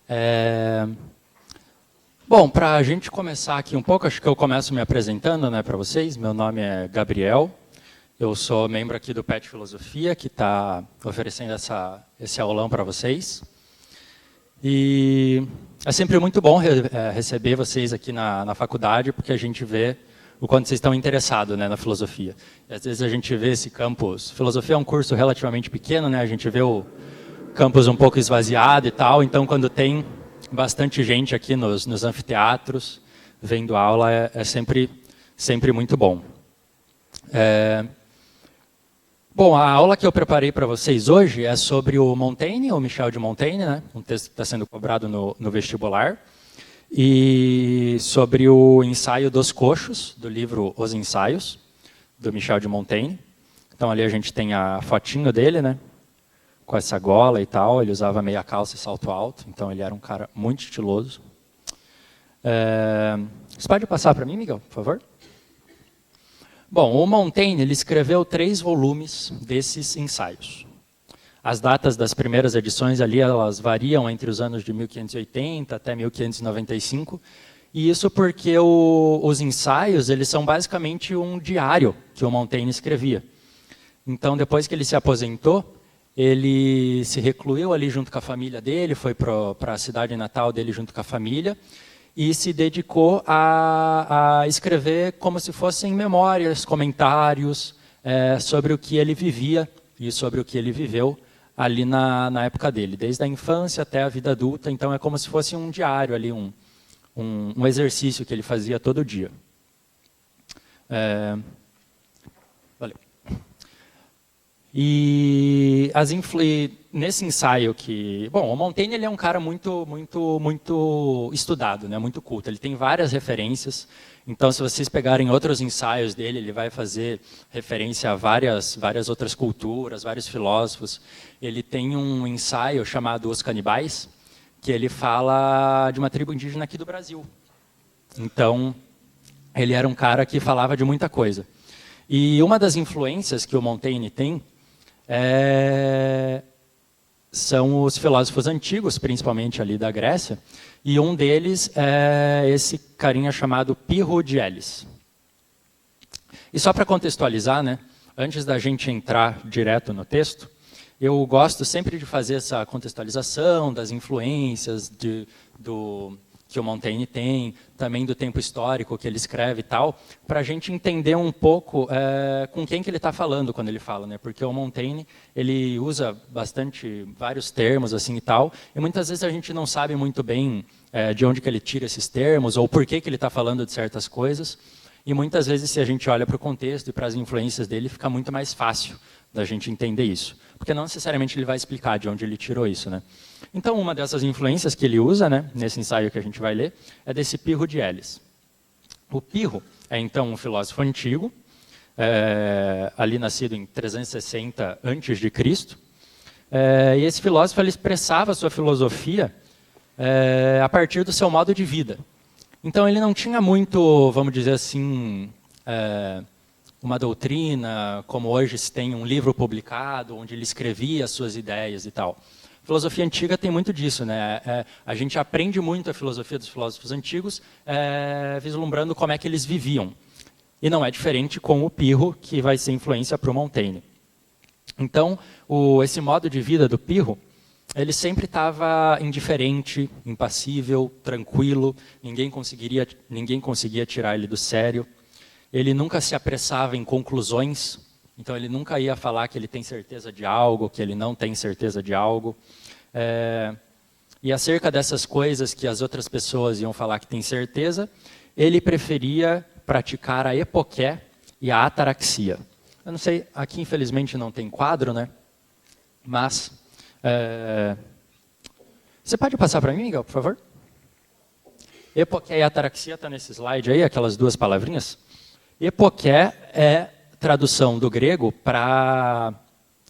É... Bom, para a gente começar aqui um pouco, acho que eu começo me apresentando, né, para vocês. Meu nome é Gabriel, eu sou membro aqui do PET Filosofia, que está oferecendo esse aulão para vocês. E é sempre muito bom receber vocês aqui na faculdade, porque a gente vê o quanto vocês estão interessados, né, na filosofia. E às vezes a gente vê esse campus... Filosofia é um curso relativamente pequeno, né, a gente vê o campus um pouco esvaziado e tal, então quando tem bastante gente aqui nos anfiteatros, vendo aula, é sempre muito bom. Bom, a aula que eu preparei para vocês hoje é sobre o Montaigne, o Michel de Montaigne, né? Um texto que está sendo cobrado no vestibular, e sobre o ensaio dos coxos, do livro Os Ensaios, do Michel de Montaigne. Então ali a gente tem a fotinho dele, né? Com essa gola e tal, ele usava meia calça e salto alto, então ele era um cara muito estiloso. Você pode passar para mim, Miguel, por favor? Bom, o Montaigne ele escreveu 3 volumes desses ensaios. As datas das primeiras edições ali, elas variam entre os anos de 1580 até 1595, e isso porque os ensaios eles são basicamente um diário que o Montaigne escrevia. Então, depois que ele se aposentou, ele se recluiu ali junto com a família dele, foi para a cidade natal dele junto com a família, e se dedicou a escrever como se fossem memórias, comentários sobre o que ele vivia e sobre o que ele viveu ali na época dele, desde a infância até a vida adulta. Então é como se fosse um diário ali, um exercício que ele fazia todo dia. Valeu. E nesse ensaio que... Bom, o Montaigne ele é um cara muito estudado, né, muito culto. Ele tem várias referências. Então, se vocês pegarem outros ensaios dele, ele vai fazer referência a várias outras culturas, vários filósofos. Ele tem um ensaio chamado Os Canibais, que ele fala de uma tribo indígena aqui do Brasil. Então, ele era um cara que falava de muita coisa. E uma das influências que o Montaigne tem são os filósofos antigos, principalmente ali da Grécia, e um deles é esse carinha chamado Pirro de Elis. E só para contextualizar, né, antes da gente entrar direto no texto, eu gosto sempre de fazer essa contextualização das influências que o Montaigne tem, também do tempo histórico que ele escreve e tal, para a gente entender um pouco com quem que ele está falando quando ele fala, né? Porque o Montaigne ele usa vários termos assim e tal, e muitas vezes a gente não sabe muito bem de onde que ele tira esses termos ou por que que ele está falando de certas coisas. E muitas vezes, se a gente olha para o contexto e para as influências dele, fica muito mais fácil da gente entender isso, porque não necessariamente ele vai explicar de onde ele tirou isso, né? Então, uma dessas influências que ele usa, né, nesse ensaio que a gente vai ler, é desse Pirro de Elis. O Pirro é, então, um filósofo antigo, ali nascido em 360 a.C., e esse filósofo ele expressava a sua filosofia a partir do seu modo de vida. Então, ele não tinha muito, vamos dizer assim, uma doutrina, como hoje se tem um livro publicado, onde ele escrevia as suas ideias e tal. A filosofia antiga tem muito disso, né? A gente aprende muito a filosofia dos filósofos antigos, vislumbrando como é que eles viviam. E não é diferente com o Pirro, que vai ser influência para o Montaigne. Então, esse modo de vida do Pirro, ele sempre estava indiferente, impassível, tranquilo, ninguém conseguia tirar ele do sério. Ele nunca se apressava em conclusões, então ele nunca ia falar que ele tem certeza de algo, que ele não tem certeza de algo. E acerca dessas coisas que as outras pessoas iam falar que tem certeza, ele preferia praticar a epoqué e a ataraxia. Eu não sei, aqui infelizmente não tem quadro, né? Mas você pode passar para mim, Miguel, por favor? Epoqué e ataraxia está nesse slide aí, aquelas 2 palavrinhas. Epoqué é tradução do grego para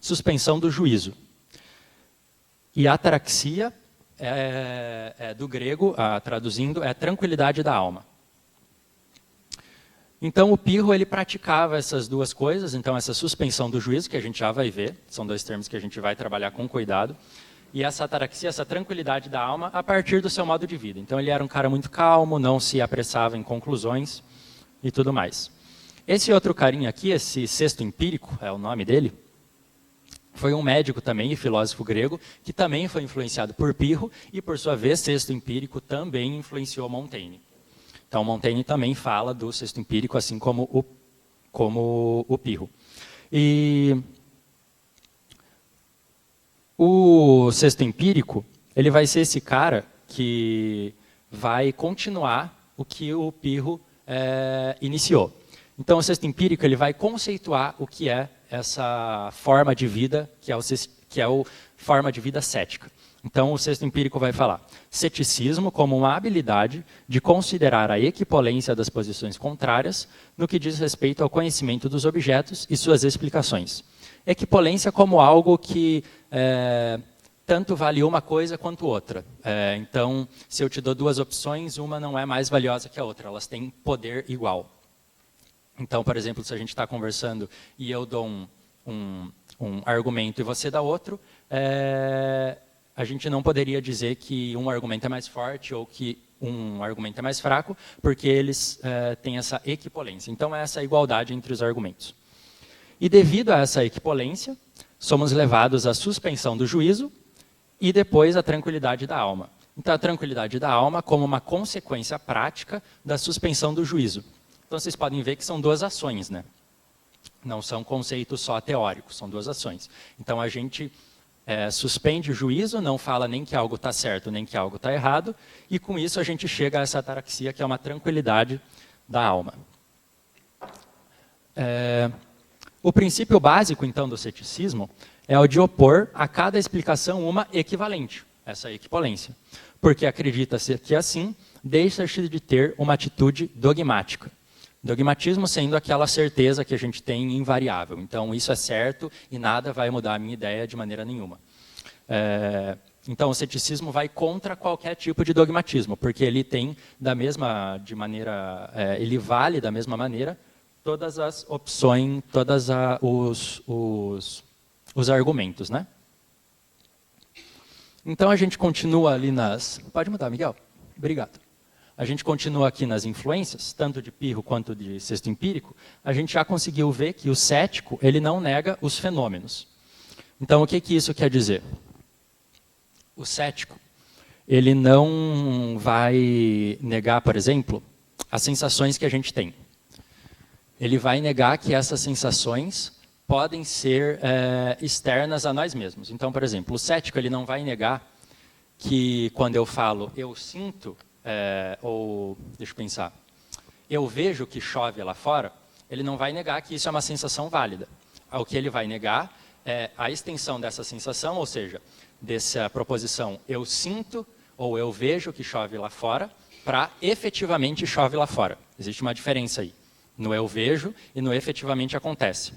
suspensão do juízo. E ataraxia é do grego, traduzindo, é tranquilidade da alma. Então o Pirro ele praticava essas 2 coisas, então essa suspensão do juízo, que a gente já vai ver, são 2 termos que a gente vai trabalhar com cuidado, e essa ataraxia, essa tranquilidade da alma, a partir do seu modo de vida. Então ele era um cara muito calmo, não se apressava em conclusões e tudo mais. Esse outro carinha aqui, esse sexto empírico, é o nome dele, foi um médico também e filósofo grego, que também foi influenciado por Pirro, e por sua vez, sexto empírico também influenciou Montaigne. Então Montaigne também fala do sexto empírico, assim como o Pirro. E o sexto empírico, ele vai ser esse cara que vai continuar o que o Pirro iniciou. Então o sexto empírico, ele vai conceituar o que é essa forma de vida, que é o forma de vida cética. Então o sexto empírico vai falar ceticismo como uma habilidade de considerar a equipolência das posições contrárias no que diz respeito ao conhecimento dos objetos e suas explicações. Equipolência como algo que tanto vale uma coisa quanto outra. Então, se eu te dou duas opções, uma não é mais valiosa que a outra, elas têm poder igual. Então, por exemplo, se a gente está conversando e eu dou um argumento e você dá outro, a gente não poderia dizer que um argumento é mais forte ou que um argumento é mais fraco, porque eles têm essa equipolência. Então, é essa igualdade entre os argumentos. E devido a essa equipolência, somos levados à suspensão do juízo e depois à tranquilidade da alma. Então, a tranquilidade da alma como uma consequência prática da suspensão do juízo. Então, vocês podem ver que são duas ações, né? Não são conceitos só teóricos, são duas ações. Então, a gente suspende o juízo, não fala nem que algo está certo, nem que algo está errado, e com isso a gente chega a essa ataraxia, que é uma tranquilidade da alma. O princípio básico, então, do ceticismo é o de opor a cada explicação uma equivalente, essa equipolência, porque acredita-se que, assim, deixa-se de ter uma atitude dogmática. Dogmatismo sendo aquela certeza que a gente tem invariável. Então, isso é certo e nada vai mudar a minha ideia de maneira nenhuma. Então, o ceticismo vai contra qualquer tipo de dogmatismo, porque ele tem ele vale da mesma maneira todas as opções, todos os argumentos, né? Então, a gente continua ali nas... Pode mudar, Miguel? Obrigado. A gente continua aqui nas influências, tanto de Pirro quanto de sexto empírico, a gente já conseguiu ver que o cético, ele não nega os fenômenos. Então, o que isso quer dizer? O cético, ele não vai negar, por exemplo, as sensações que a gente tem. Ele vai negar que essas sensações podem ser externas a nós mesmos. Então, por exemplo, o cético, ele não vai negar que quando eu falo eu sinto, ou deixa eu pensar, eu vejo que chove lá fora, ele não vai negar que isso é uma sensação válida. O que ele vai negar é a extensão dessa sensação, ou seja, dessa proposição eu sinto ou eu vejo que chove lá fora, para efetivamente chove lá fora. Existe uma diferença aí, no eu vejo e no efetivamente acontece.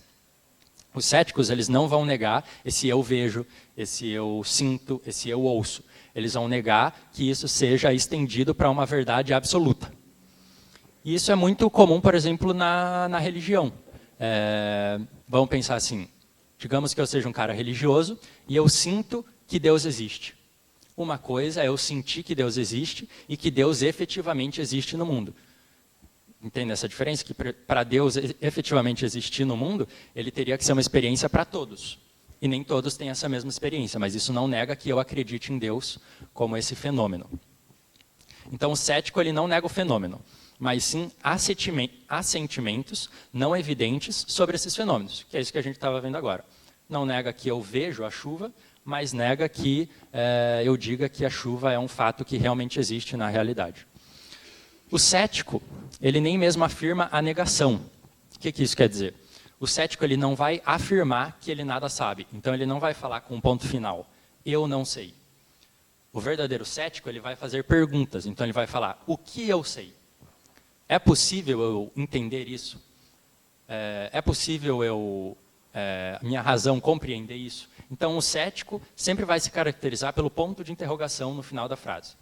Os céticos, eles não vão negar esse eu vejo, esse eu sinto, esse eu ouço. Eles vão negar que isso seja estendido para uma verdade absoluta. E isso é muito comum, por exemplo, na religião. Vamos pensar assim, digamos que eu seja um cara religioso e eu sinto que Deus existe. Uma coisa é eu sentir que Deus existe e que Deus efetivamente existe no mundo. Entende essa diferença? Que para Deus efetivamente existir no mundo, ele teria que ser uma experiência para todos. E nem todos têm essa mesma experiência, mas isso não nega que eu acredite em Deus como esse fenômeno. Então o cético, ele não nega o fenômeno, mas sim assentimentos não evidentes sobre esses fenômenos, que é isso que a gente estava vendo agora. Não nega que eu vejo a chuva, mas nega que eu diga que a chuva é um fato que realmente existe na realidade. O cético, ele nem mesmo afirma a negação. O que isso quer dizer? O cético, ele não vai afirmar que ele nada sabe. Então, ele não vai falar com um ponto final. Eu não sei. O verdadeiro cético, ele vai fazer perguntas. Então, ele vai falar, o que eu sei? É possível eu entender isso? É possível minha razão compreender isso? Então, o cético sempre vai se caracterizar pelo ponto de interrogação no final da frase.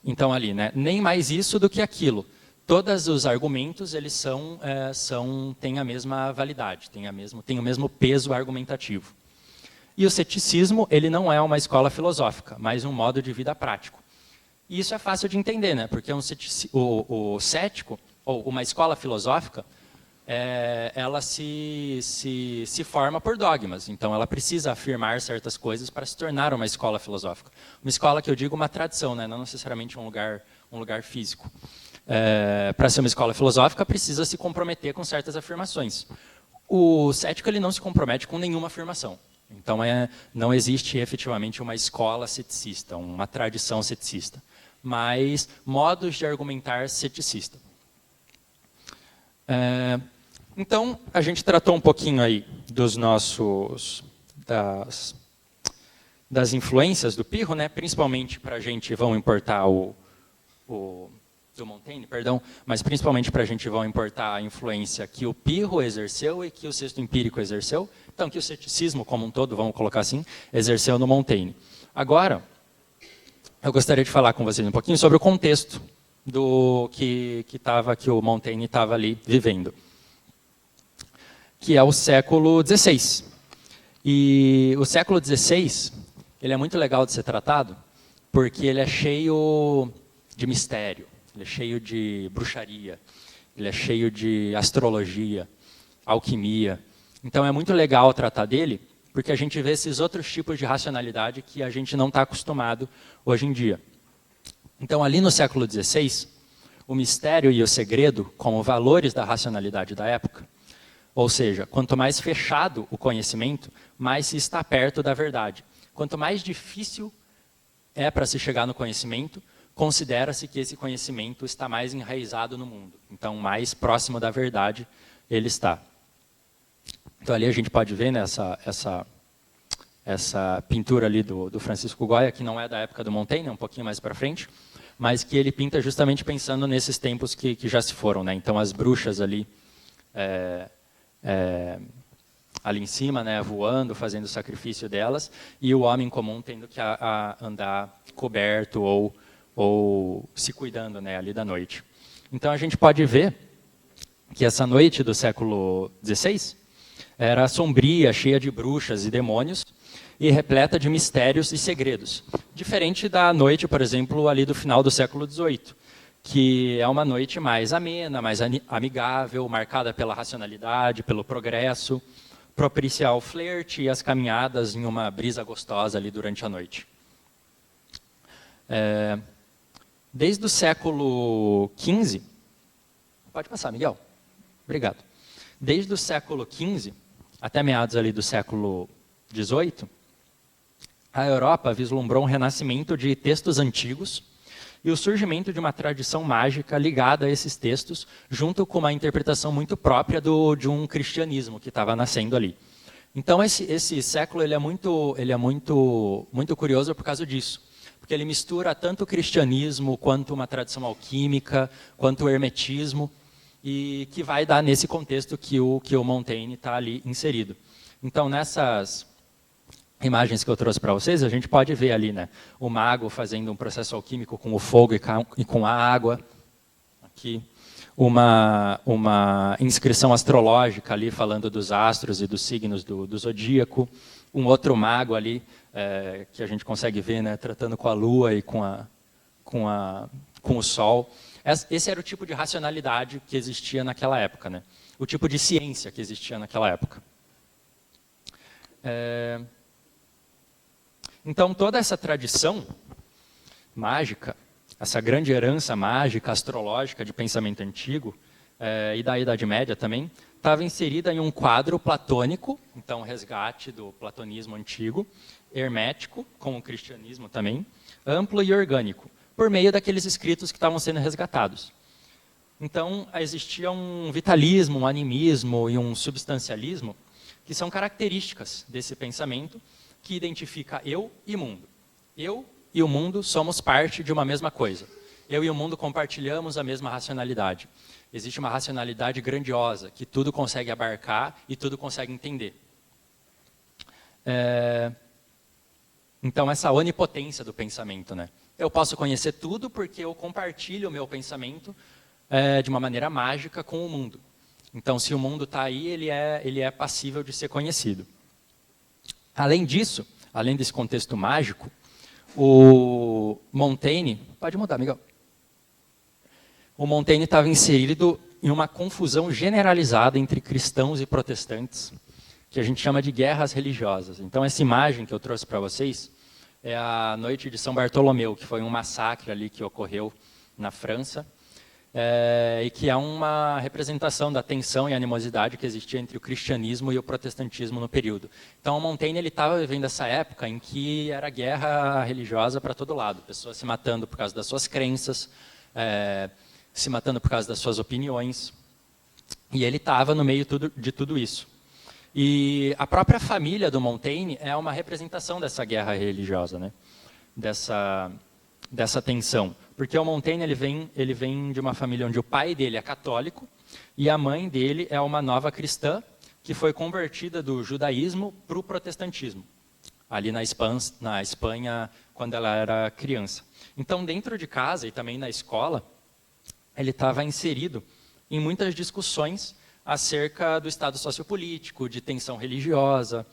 Então, ali, né, nem mais isso do que aquilo. Todos os argumentos, eles têm a mesma validade, têm o mesmo peso argumentativo. E o ceticismo, ele não é uma escola filosófica, mas um modo de vida prático. E isso é fácil de entender, né? Porque o cético, ou uma escola filosófica, ela se forma por dogmas. Então, ela precisa afirmar certas coisas para se tornar uma escola filosófica. Uma escola que eu digo uma tradição, né? Não necessariamente um lugar físico. Para ser uma escola filosófica, precisa se comprometer com certas afirmações. O cético ele não se compromete com nenhuma afirmação. Então, não existe efetivamente uma escola ceticista, uma tradição ceticista, mas modos de argumentar ceticista. Então, a gente tratou um pouquinho aí das influências do Pirro, né? Principalmente para a gente vão importar do Montaigne, perdão, mas principalmente para a gente vão importar a influência que o Pirro exerceu e que o Sexto Empírico exerceu, então que o ceticismo como um todo, vamos colocar assim, exerceu no Montaigne. Agora, eu gostaria de falar com vocês um pouquinho sobre o contexto do que o Montaigne estava ali vivendo, que é o século XVI. E o século XVI, ele é muito legal de ser tratado, porque ele é cheio de mistério, ele é cheio de bruxaria, ele é cheio de astrologia, alquimia. Então é muito legal tratar dele, porque a gente vê esses outros tipos de racionalidade que a gente não está acostumado hoje em dia. Então ali no século XVI, o mistério e o segredo como valores da racionalidade da época, ou seja, quanto mais fechado o conhecimento, mais se está perto da verdade. Quanto mais difícil é para se chegar no conhecimento, considera-se que esse conhecimento está mais enraizado no mundo. Então, mais próximo da verdade ele está. Então, ali a gente pode ver, né, essa pintura ali do Francisco Goya, que não é da época do Montaigne, é um pouquinho mais para frente, mas que ele pinta justamente pensando nesses tempos que já se foram, né? Então, as bruxas ali, ali em cima, né, voando, fazendo o sacrifício delas, e o homem comum tendo que andar coberto ou se cuidando, né, ali da noite. Então a gente pode ver que essa noite do século XVI era sombria, cheia de bruxas e demônios e repleta de mistérios e segredos. Diferente da noite, por exemplo, ali do final do século XVIII, que é uma noite mais amena, mais amigável, marcada pela racionalidade, pelo progresso, propicia ao flerte e as caminhadas em uma brisa gostosa ali durante a noite. Desde o século XV, pode passar, Miguel, obrigado. Desde o século XV até meados ali do século XVIII, a Europa vislumbrou um renascimento de textos antigos e o surgimento de uma tradição mágica ligada a esses textos, junto com uma interpretação muito própria de um cristianismo que estava nascendo ali. Então esse século ele é muito curioso por causa disso, porque ele mistura tanto o cristianismo quanto uma tradição alquímica, quanto o hermetismo, e que vai dar nesse contexto que o Montaigne está ali inserido. Então, nessas imagens que eu trouxe para vocês, a gente pode ver ali, né, o mago fazendo um processo alquímico com o fogo e com a água. Aqui, uma inscrição astrológica ali, falando dos astros e dos signos do zodíaco. Um outro mago ali, que a gente consegue ver, né, tratando com a lua e com o sol. Esse era o tipo de racionalidade que existia naquela época, né? O tipo de ciência que existia naquela época. Então, toda essa tradição mágica, essa grande herança mágica, astrológica de pensamento antigo, e da Idade Média também, estava inserida em um quadro platônico, então resgate do platonismo antigo, hermético, com o cristianismo também, amplo e orgânico, por meio daqueles escritos que estavam sendo resgatados. Então, existia um vitalismo, um animismo e um substancialismo que são características desse pensamento que identifica eu e mundo. Eu e o mundo somos parte de uma mesma coisa. Eu e o mundo compartilhamos a mesma racionalidade. Existe uma racionalidade grandiosa, que tudo consegue abarcar e tudo consegue entender. Então, essa onipotência do pensamento, né? Eu posso conhecer tudo porque eu compartilho o meu pensamento de uma maneira mágica com o mundo. Então, se o mundo está aí, ele é passível de ser conhecido. Além disso, além desse contexto mágico, o Montaigne... Pode mudar, Miguel. O Montaigne estava inserido em uma confusão generalizada entre cristãos e protestantes, que a gente chama de guerras religiosas. Então, essa imagem que eu trouxe para vocês é a noite de São Bartolomeu, que foi um massacre ali que ocorreu na França, e que é uma representação da tensão e animosidade que existia entre o cristianismo e o protestantismo no período. Então, o Montaigne estava vivendo essa época em que era guerra religiosa para todo lado, pessoas se matando por causa das suas crenças, se matando por causa das suas opiniões, e ele estava no meio de tudo isso. E a própria família do Montaigne é uma representação dessa guerra religiosa, né? Dessa tensão. Porque o Montaigne ele vem de uma família onde o pai dele é católico e a mãe dele é uma nova cristã que foi convertida do judaísmo para o protestantismo, ali na Espanha, quando ela era criança. Então, dentro de casa e também na escola, ele estava inserido em muitas discussões acerca do estado sociopolítico, de tensão religiosa,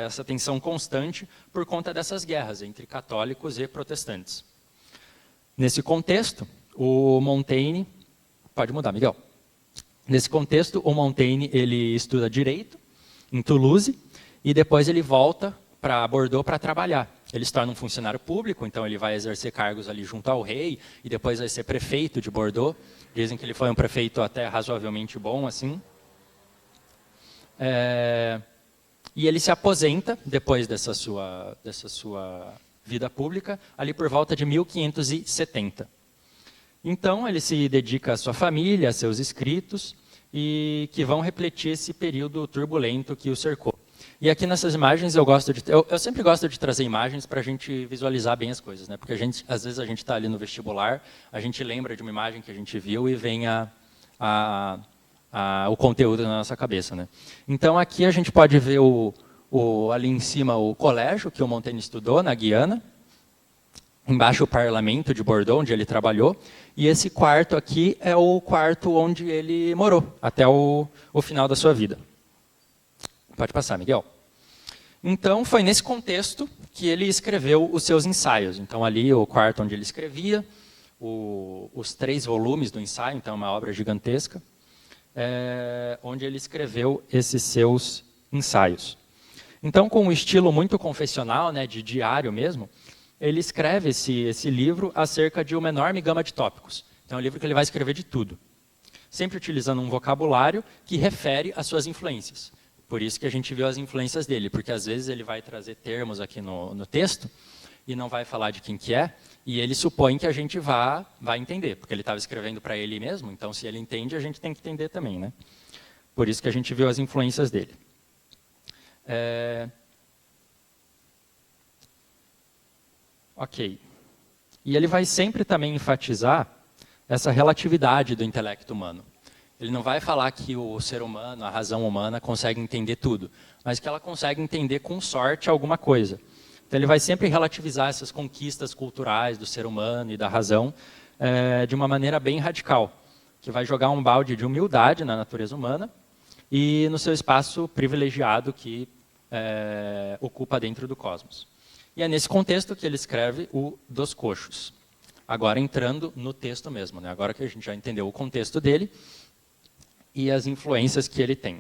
essa tensão constante por conta dessas guerras entre católicos e protestantes. Nesse contexto, o Montaigne... Pode mudar, Miguel. Nesse contexto, o Montaigne ele estuda Direito em Toulouse e depois ele volta para Bordeaux para trabalhar. Ele se torna um funcionário público, então ele vai exercer cargos ali junto ao rei e depois vai ser prefeito de Bordeaux. Dizem que ele foi um prefeito até razoavelmente bom, assim. E ele se aposenta, depois dessa sua vida pública, ali por volta de 1570. Então, ele se dedica à sua família, a seus escritos, e que vão refletir esse período turbulento que o cercou. E aqui nessas imagens eu sempre gosto de trazer imagens para a gente visualizar bem as coisas, né? Porque às vezes a gente está ali no vestibular, a gente lembra de uma imagem que a gente viu e vem o conteúdo na nossa cabeça, né? Então aqui a gente pode ver ali em cima o colégio que o Montaigne estudou na Guiana, embaixo o parlamento de Bordeaux, onde ele trabalhou, e esse quarto aqui é o quarto onde ele morou até o final da sua vida. Pode passar, Miguel. Então, foi nesse contexto que ele escreveu os seus ensaios. Então, ali, o quarto onde ele escrevia, os 3 volumes do ensaio, então, uma obra gigantesca, onde ele escreveu esses seus ensaios. Então, com um estilo muito confessional, né, de diário mesmo, ele escreve esse livro acerca de uma enorme gama de tópicos. Então, é um livro que ele vai escrever de tudo, sempre utilizando um vocabulário que refere às suas influências. Por isso que a gente viu as influências dele, porque às vezes ele vai trazer termos aqui no texto e não vai falar de quem que é, e ele supõe que a gente vai entender, porque ele estava escrevendo para ele mesmo, então se ele entende, a gente tem que entender também, né? Por isso que a gente viu as influências dele. Ok. E ele vai sempre também enfatizar essa relatividade do intelecto humano. Ele não vai falar que o ser humano, a razão humana, consegue entender tudo, mas que ela consegue entender com sorte alguma coisa. Então ele vai sempre relativizar essas conquistas culturais do ser humano e da razão de uma maneira bem radical, que vai jogar um balde de humildade na natureza humana e no seu espaço privilegiado que ocupa dentro do cosmos. E é nesse contexto que ele escreve o Dos Cochos. Agora entrando no texto mesmo, né? Agora que a gente já entendeu o contexto dele e as influências que ele tem.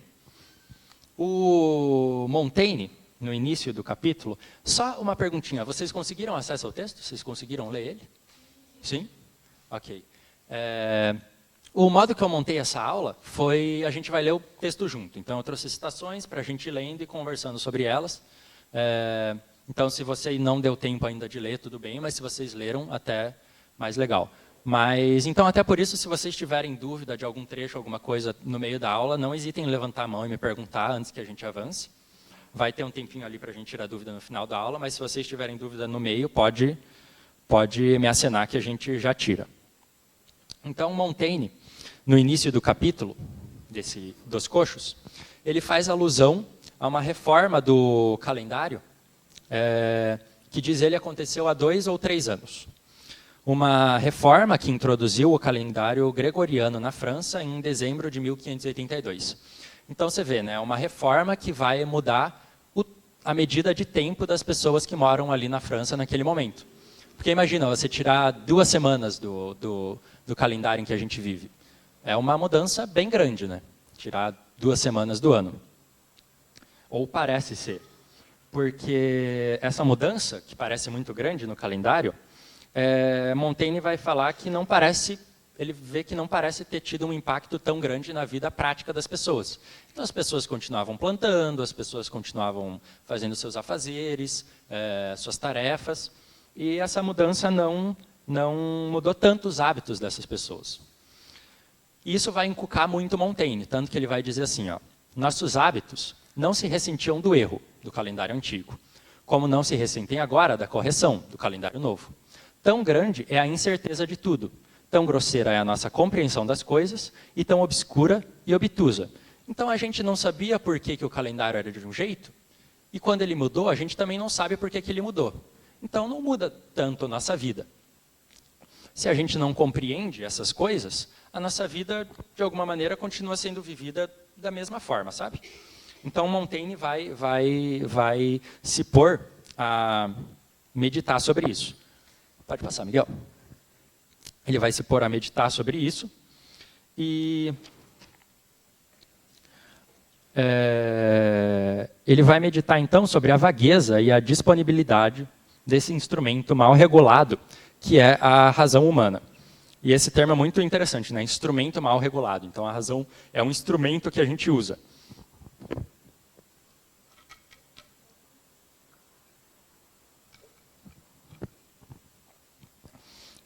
O Montaigne, no início do capítulo, só uma perguntinha, vocês conseguiram acesso ao texto? Vocês conseguiram ler ele? Sim? Ok. O modo que eu montei essa aula foi, a gente vai ler o texto junto. Então eu trouxe citações para a gente ir lendo e conversando sobre elas. Então se você não deu tempo ainda de ler, tudo bem, mas se vocês leram, até mais legal. Mas, então, até por isso, se vocês tiverem dúvida de algum trecho, alguma coisa no meio da aula, não hesitem em levantar a mão e me perguntar antes que a gente avance. Vai ter um tempinho ali para a gente tirar dúvida no final da aula, mas se vocês tiverem dúvida no meio, pode me acenar que a gente já tira. Então, Montaigne, no início do capítulo dos Cochos, ele faz alusão a uma reforma do calendário, que diz ele aconteceu há 2 ou 3 anos. Uma reforma que introduziu o calendário gregoriano na França em dezembro de 1582. Então você vê, né, uma reforma que vai mudar a medida de tempo das pessoas que moram ali na França naquele momento. Porque imagina, você tirar 2 semanas do calendário em que a gente vive. É uma mudança bem grande, né? Tirar 2 semanas do ano. Ou parece ser. Porque essa mudança, que parece muito grande no calendário, Montaigne vai falar que não parece, ele vê que não parece ter tido um impacto tão grande na vida prática das pessoas. Então as pessoas continuavam plantando, as pessoas continuavam fazendo seus afazeres, suas tarefas, e essa mudança não mudou tanto os hábitos dessas pessoas. E isso vai encucar muito Montaigne, tanto que ele vai dizer assim, ó, nossos hábitos não se ressentiam do erro do calendário antigo, como não se ressentem agora da correção do calendário novo. Tão grande é a incerteza de tudo, tão grosseira é a nossa compreensão das coisas e tão obscura e obtusa. Então a gente não sabia por que o calendário era de um jeito, e quando ele mudou, a gente também não sabe por que ele mudou. Então não muda tanto a nossa vida. Se a gente não compreende essas coisas, a nossa vida, de alguma maneira, continua sendo vivida da mesma forma, sabe? Então Montaigne vai se pôr a meditar sobre isso. Pode passar, Miguel. Ele vai se pôr a meditar sobre isso e ele vai meditar então sobre a vagueza e a disponibilidade desse instrumento mal regulado, que é a razão humana. E esse termo é muito interessante, né? Instrumento mal regulado. Então a razão é um instrumento que a gente usa.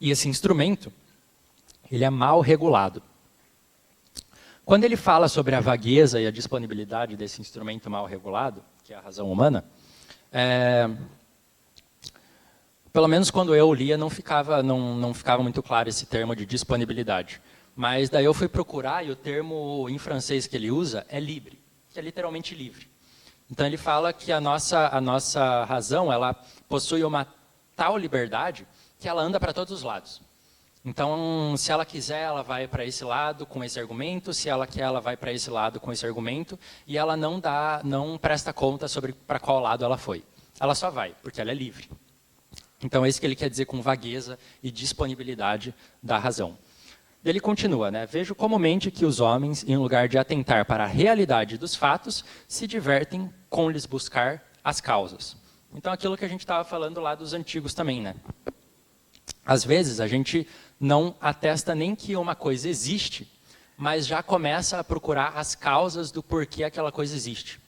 E esse instrumento, ele é mal regulado. Quando ele fala sobre a vagueza e a disponibilidade desse instrumento mal regulado, que é a razão humana, pelo menos quando eu lia, não ficava muito claro esse termo de disponibilidade. Mas daí eu fui procurar e o termo em francês que ele usa é libre, que é literalmente livre. Então ele fala que a nossa razão, ela possui uma tal liberdade que ela anda para todos os lados. Então, se ela quiser, ela vai para esse lado com esse argumento, se ela quer, ela vai para esse lado com esse argumento, e ela não presta conta sobre para qual lado ela foi. Ela só vai, porque ela é livre. Então, é isso que ele quer dizer com vagueza e disponibilidade da razão. Ele continua, né? Vejo comumente que os homens, em lugar de atentar para a realidade dos fatos, se divertem com lhes buscar as causas. Então, aquilo que a gente estava falando lá dos antigos também, né? Às vezes, a gente não atesta nem que uma coisa existe, mas já começa a procurar as causas do porquê aquela coisa existe.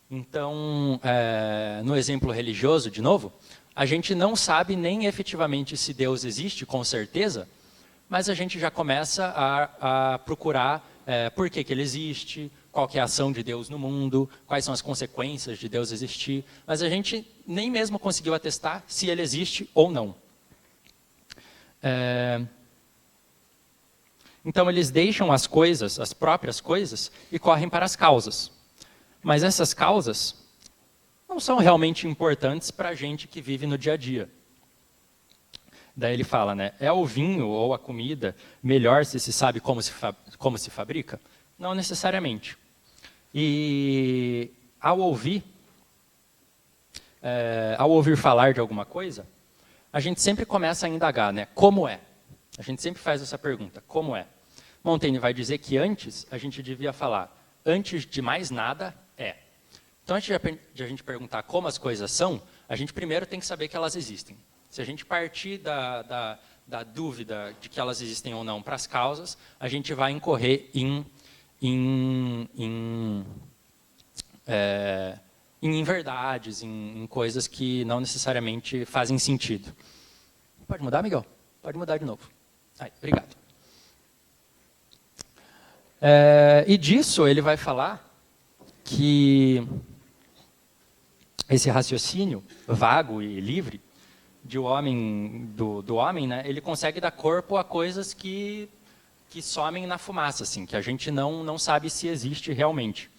Então, no exemplo religioso, de novo, a gente não sabe nem efetivamente se Deus existe, com certeza, mas a gente já começa a procurar por que ele existe, qual que é a ação de Deus no mundo, quais são as consequências de Deus existir, mas a gente nem mesmo conseguiu atestar se ele existe ou não. Então eles deixam as coisas, as próprias coisas, e correm para as causas. Mas essas causas não são realmente importantes para a gente que vive no dia a dia. Daí ele fala, né? É o vinho ou a comida melhor se sabe como se fabrica? Não necessariamente. E ao ouvir falar de alguma coisa, a gente sempre começa a indagar, né? Como é? A gente sempre faz essa pergunta, como é? Montaigne vai dizer que antes a gente devia falar, antes de mais nada, é. Então, antes de a gente perguntar como as coisas são, a gente primeiro tem que saber que elas existem. Se a gente partir da dúvida de que elas existem ou não para as causas, a gente vai incorrer em inverdades, em coisas que não necessariamente fazem sentido. Pode mudar, Miguel? Pode mudar de novo. Aí, obrigado. E disso ele vai falar que esse raciocínio vago e livre do homem, né, ele consegue dar corpo a coisas que somem na fumaça, assim, que a gente não sabe se existe realmente.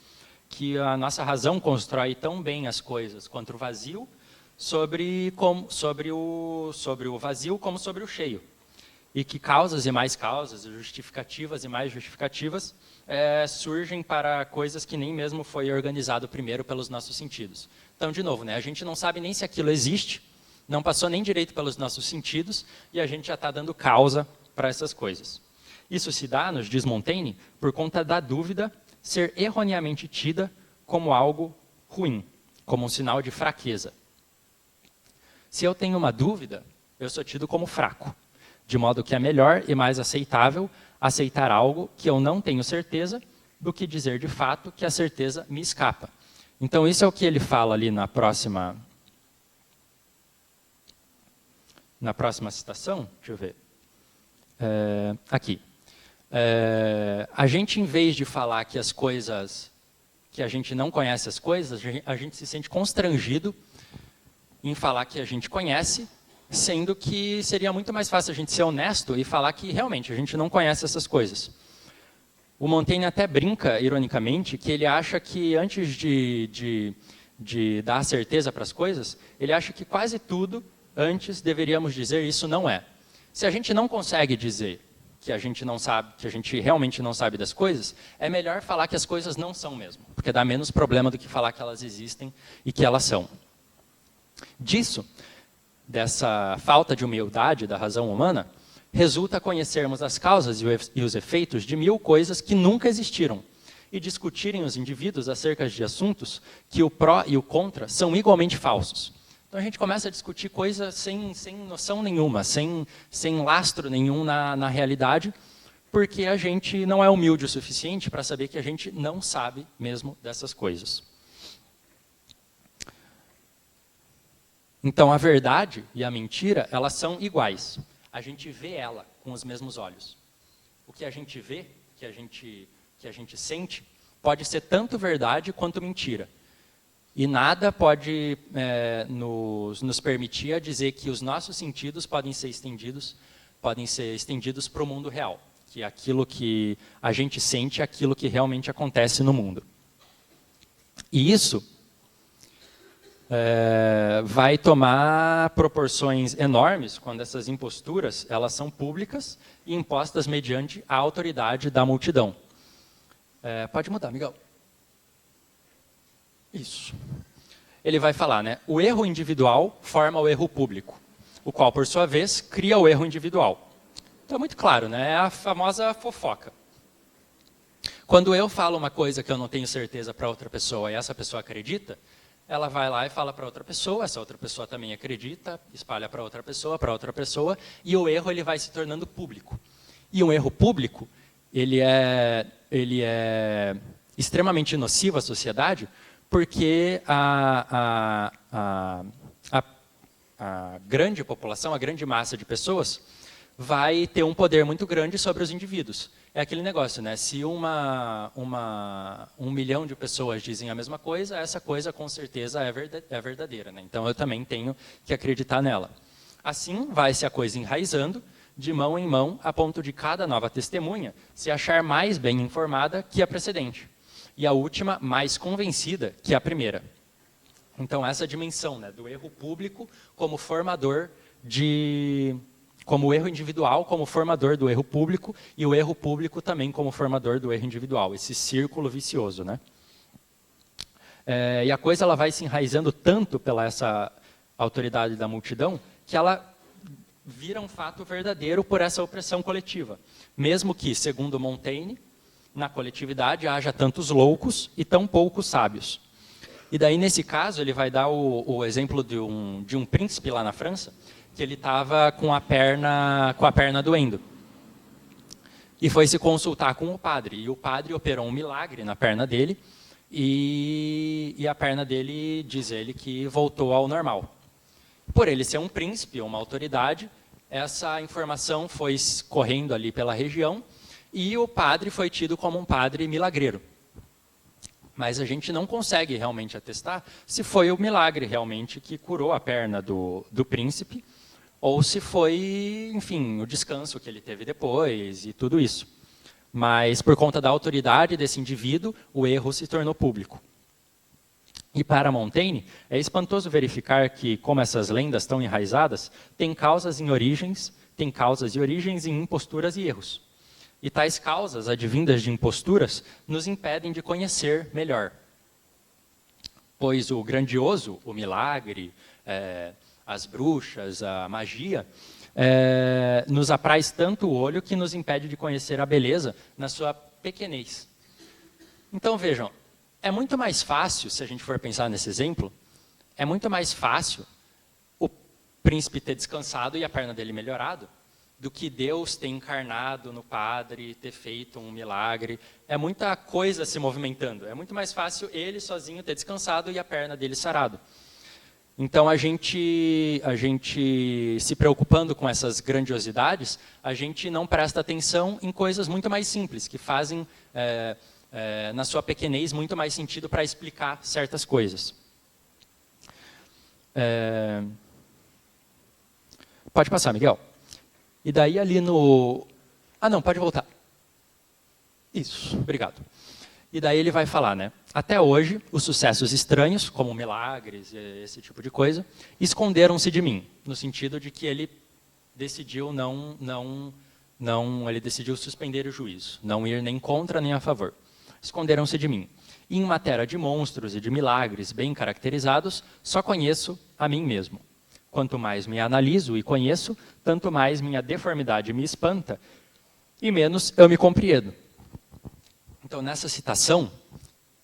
Que a nossa razão constrói tão bem as coisas quanto o vazio, sobre o vazio como sobre o cheio. e que causas e mais causas, justificativas e mais justificativas, surgem para coisas que nem mesmo foi organizado primeiro pelos nossos sentidos. Então, de novo, né, a gente não sabe nem se aquilo existe, não passou nem direito pelos nossos sentidos, e a gente já está dando causa para essas coisas. Isso se dá, nos diz Montaigne, por conta da dúvida ser erroneamente tida como algo ruim, como um sinal de fraqueza. Se eu tenho uma dúvida, eu sou tido como fraco, de modo que é melhor e mais aceitável aceitar algo que eu não tenho certeza do que dizer de fato que a certeza me escapa. Então, isso é o que ele fala ali na próxima citação. Deixa eu ver. Aqui. A gente, em vez de falar que as coisas, que a gente não conhece as coisas, a gente se sente constrangido em falar que a gente conhece, sendo que seria muito mais fácil a gente ser honesto e falar que realmente a gente não conhece essas coisas. O Montaigne até brinca, ironicamente, que ele acha que antes de dar certeza para as coisas, ele acha que quase tudo antes deveríamos dizer isso não é. Se a gente não consegue dizer que a gente não sabe, que a gente realmente não sabe das coisas, é melhor falar que as coisas não são mesmo, porque dá menos problema do que falar que elas existem e que elas são. Dessa falta de humildade da razão humana, resulta conhecermos as causas e os efeitos de 1000 coisas que nunca existiram e discutirem os indivíduos acerca de assuntos que o pró e o contra são igualmente falsos. Então a gente começa a discutir coisas sem noção nenhuma, sem lastro nenhum na realidade, porque a gente não é humilde o suficiente para saber que a gente não sabe mesmo dessas coisas. Então a verdade e a mentira, elas são iguais. A gente vê ela com os mesmos olhos. O que a gente vê, que a gente sente, pode ser tanto verdade quanto mentira. E nada pode nos permitir a dizer que os nossos sentidos podem ser estendidos para o mundo real. Que aquilo que a gente sente é aquilo que realmente acontece no mundo. E isso vai tomar proporções enormes quando essas imposturas elas são públicas e impostas mediante a autoridade da multidão. Pode mudar, Miguel. Isso. Ele vai falar, né? O erro individual forma o erro público, o qual, por sua vez, cria o erro individual. Então é muito claro, né? É a famosa fofoca. Quando eu falo uma coisa que eu não tenho certeza para outra pessoa e essa pessoa acredita, ela vai lá e fala para outra pessoa, essa outra pessoa também acredita, espalha para outra pessoa, e o erro ele vai se tornando público. E um erro público, ele é extremamente nocivo à sociedade, porque a grande população, a grande massa de pessoas, vai ter um poder muito grande sobre os indivíduos. É aquele negócio, né? Se 1 milhão de pessoas dizem a mesma coisa, essa coisa com certeza é verdadeira, né? Então eu também tenho que acreditar nela. Assim vai-se a coisa enraizando, de mão em mão, a ponto de cada nova testemunha se achar mais bem informada que a precedente. E a última mais convencida que a primeira. Então essa dimensão, né, do erro público como formador como o erro individual como formador do erro público e o erro público também como formador do erro individual, esse círculo vicioso, né? E a coisa ela vai se enraizando tanto pela essa autoridade da multidão que ela vira um fato verdadeiro por essa opressão coletiva, mesmo que, segundo Montaigne, na coletividade haja tantos loucos e tão poucos sábios. E daí, nesse caso, ele vai dar o exemplo de um príncipe lá na França, que ele estava com a perna doendo. E foi se consultar com o padre. E o padre operou um milagre na perna dele, e a perna dele, diz ele, que voltou ao normal. Por ele ser um príncipe, uma autoridade, essa informação foi correndo ali pela região, e o padre foi tido como um padre milagreiro. Mas a gente não consegue realmente atestar se foi o milagre realmente que curou a perna do príncipe, ou se foi, enfim, o descanso que ele teve depois e tudo isso. Mas por conta da autoridade desse indivíduo, o erro se tornou público. E para Montaigne, é espantoso verificar que, como essas lendas tão enraizadas, têm causas em origens tem causas e origens em imposturas e erros. E tais causas, advindas de imposturas, nos impedem de conhecer melhor. Pois o grandioso, o milagre, as bruxas, a magia, nos apraz tanto o olho que nos impede de conhecer a beleza na sua pequenez. Então, vejam, é muito mais fácil, se a gente for pensar nesse exemplo, é muito mais fácil o príncipe ter descansado e a perna dele melhorado, do que Deus ter encarnado no padre, ter feito um milagre. É muita coisa se movimentando. É muito mais fácil ele sozinho ter descansado e a perna dele sarado. Então, a gente se preocupando com essas grandiosidades, a gente não presta atenção em coisas muito mais simples, que fazem, na sua pequenez, muito mais sentido para explicar certas coisas. Pode passar, Miguel. E daí ali no... Ah, não, pode voltar. Isso, obrigado. E daí ele vai falar, né? Até hoje, os sucessos estranhos, como milagres e esse tipo de coisa, esconderam-se de mim, no sentido de que ele decidiu ele decidiu suspender o juízo, não ir nem contra nem a favor. Esconderam-se de mim. E em matéria de monstros e de milagres bem caracterizados, só conheço a mim mesmo. Quanto mais me analiso e conheço, tanto mais minha deformidade me espanta e menos eu me compreendo. Então, nessa citação,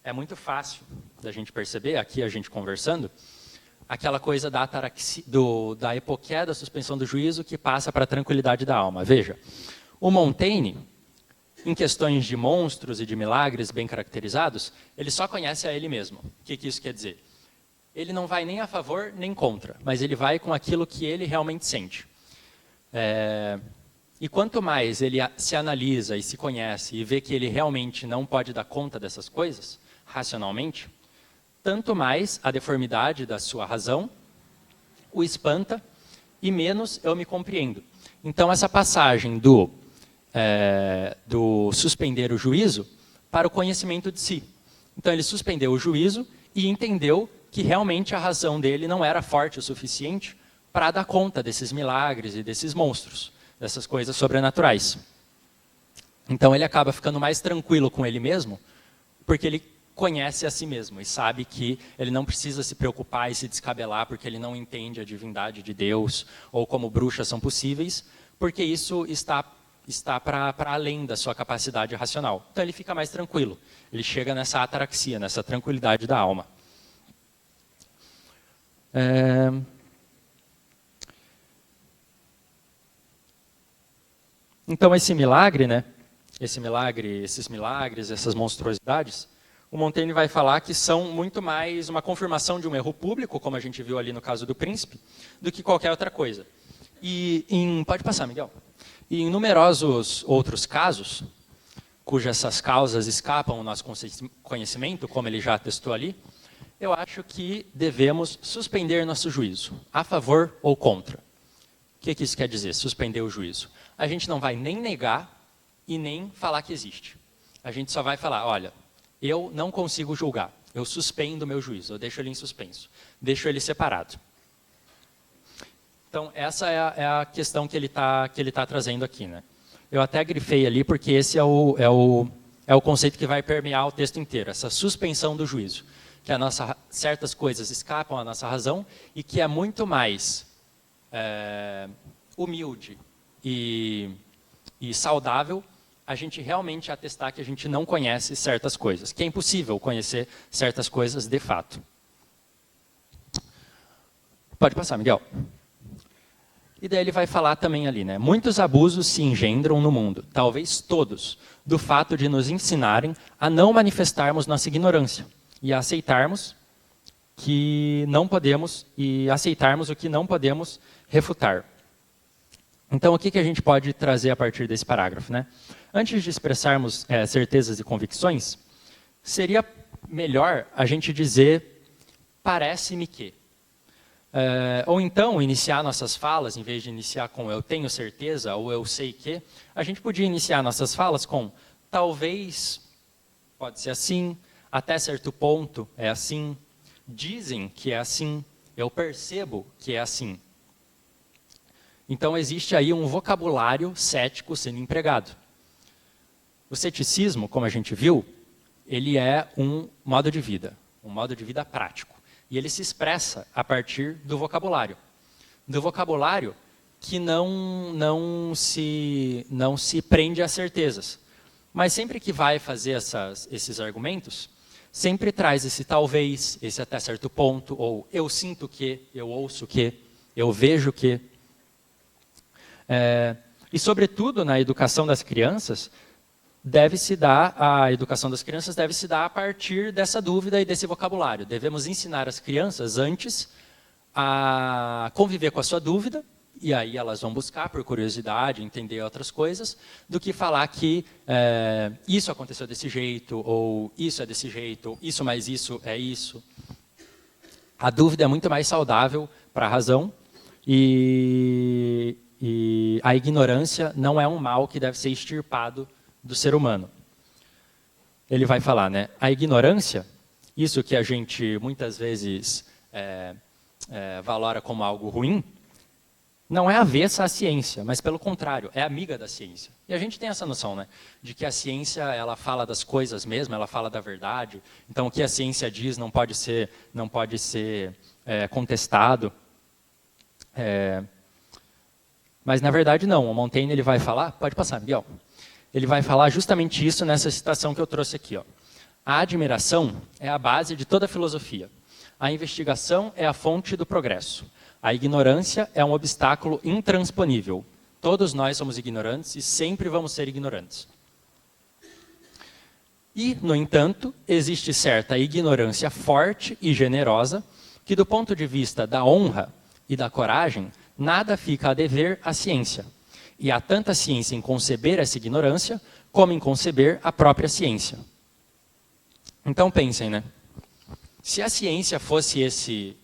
é muito fácil da gente perceber, aqui a gente conversando, aquela coisa da ataraxia, da epoqué da suspensão do juízo que passa para a tranquilidade da alma. Veja, o Montaigne, em questões de monstros e de milagres bem caracterizados, ele só conhece a ele mesmo. O que isso quer dizer? Ele não vai nem a favor nem contra, mas ele vai com aquilo que ele realmente sente. E quanto mais ele se analisa e se conhece e vê que ele realmente não pode dar conta dessas coisas, racionalmente, tanto mais a deformidade da sua razão o espanta e menos eu me compreendo. Então, essa passagem do suspender o juízo para o conhecimento de si. Então, ele suspendeu o juízo e entendeu que realmente a razão dele não era forte o suficiente para dar conta desses milagres e desses monstros, dessas coisas sobrenaturais. Então ele acaba ficando mais tranquilo com ele mesmo, porque ele conhece a si mesmo e sabe que ele não precisa se preocupar e se descabelar porque ele não entende a divindade de Deus ou como bruxas são possíveis, porque isso está para além da sua capacidade racional. Então ele fica mais tranquilo, ele chega nessa ataraxia, nessa tranquilidade da alma. Então esse milagre, né? Esses milagres, essas monstruosidades, o Montaigne vai falar que são muito mais uma confirmação de um erro público, como a gente viu ali no caso do príncipe, do que qualquer outra coisa. Pode passar, Miguel. E em numerosos outros casos, cujas essas causas escapam ao nosso conhecimento, como ele já atestou ali, eu acho que devemos suspender nosso juízo, a favor ou contra. O que isso quer dizer, suspender o juízo? A gente não vai nem negar e nem falar que existe. A gente só vai falar, olha, eu não consigo julgar, eu suspendo o meu juízo, eu deixo ele em suspenso, deixo ele separado. Então, essa é a questão que ele tá trazendo aqui, né? Eu até grifei ali porque esse é o conceito que vai permear o texto inteiro, essa suspensão do juízo. Que certas coisas escapam à nossa razão e que é muito mais humilde e saudável a gente realmente atestar que a gente não conhece certas coisas, que é impossível conhecer certas coisas de fato. Pode passar, Miguel. E daí ele vai falar também ali, né? Muitos abusos se engendram no mundo, talvez todos, do fato de nos ensinarem a não manifestarmos nossa ignorância e a aceitarmos que não podemos e aceitarmos o que não podemos refutar. Então, o que a gente pode trazer a partir desse parágrafo, né? Antes de expressarmos certezas e convicções, seria melhor a gente dizer parece-me que. Ou então, iniciar nossas falas, em vez de iniciar com eu tenho certeza ou eu sei que, a gente podia iniciar nossas falas com talvez, pode ser assim, até certo ponto é assim, dizem que é assim, eu percebo que é assim. Então, existe aí um vocabulário cético sendo empregado. O ceticismo, como a gente viu, ele é um modo de vida prático. E ele se expressa a partir do vocabulário. Do vocabulário que não se prende a certezas. Mas sempre que vai fazer esses argumentos, sempre traz esse talvez, esse até certo ponto, ou eu sinto que, eu ouço que, eu vejo que. E, sobretudo, na educação das crianças, a educação das crianças deve se dar a partir dessa dúvida e desse vocabulário. Devemos ensinar as crianças antes a conviver com a sua dúvida, e aí elas vão buscar, por curiosidade, entender outras coisas, do que falar que isso aconteceu desse jeito, ou isso é desse jeito, ou isso mais isso é isso. A dúvida é muito mais saudável para a razão, e a ignorância não é um mal que deve ser extirpado do ser humano. Ele vai falar, né? A ignorância, isso que a gente muitas vezes valora como algo ruim, não é avessa à ciência, mas pelo contrário, é amiga da ciência. E a gente tem essa noção, né? De que a ciência, ela fala das coisas mesmo, ela fala da verdade. Então, o que a ciência diz não pode ser contestado. Mas, na verdade, não. O Montaigne ele vai falar... Pode passar, Miguel. Ele vai falar justamente isso nessa citação que eu trouxe aqui. Ó. A admiração é a base de toda a filosofia. A investigação é a fonte do progresso. A ignorância é um obstáculo intransponível. Todos nós somos ignorantes e sempre vamos ser ignorantes. E, no entanto, existe certa ignorância forte e generosa que, do ponto de vista da honra e da coragem, nada fica a dever à ciência. E há tanta ciência em conceber essa ignorância, como em conceber a própria ciência. Então pensem, né? Se a ciência fosse esse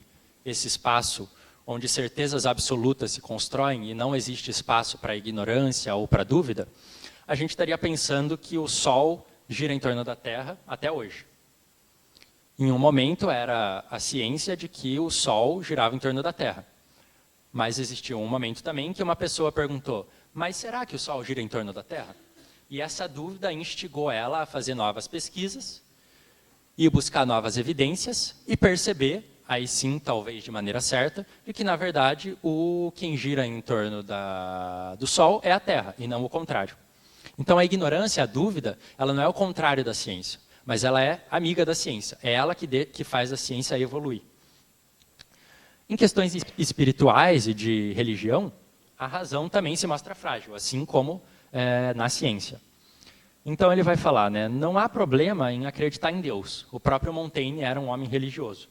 espaço onde certezas absolutas se constroem e não existe espaço para ignorância ou para dúvida, a gente estaria pensando que o Sol gira em torno da Terra até hoje. Em um momento era a ciência de que o Sol girava em torno da Terra. Mas existiu um momento também que uma pessoa perguntou: mas será que o Sol gira em torno da Terra? E essa dúvida instigou ela a fazer novas pesquisas e buscar novas evidências e perceber, aí sim, talvez de maneira certa, de que, na verdade, quem gira em torno do Sol é a Terra, e não o contrário. Então, a ignorância, a dúvida, ela não é o contrário da ciência, mas ela é amiga da ciência. É ela que faz a ciência evoluir. Em questões espirituais e de religião, a razão também se mostra frágil, assim como na ciência. Então ele vai falar, né, não há problema em acreditar em Deus. O próprio Montaigne era um homem religioso.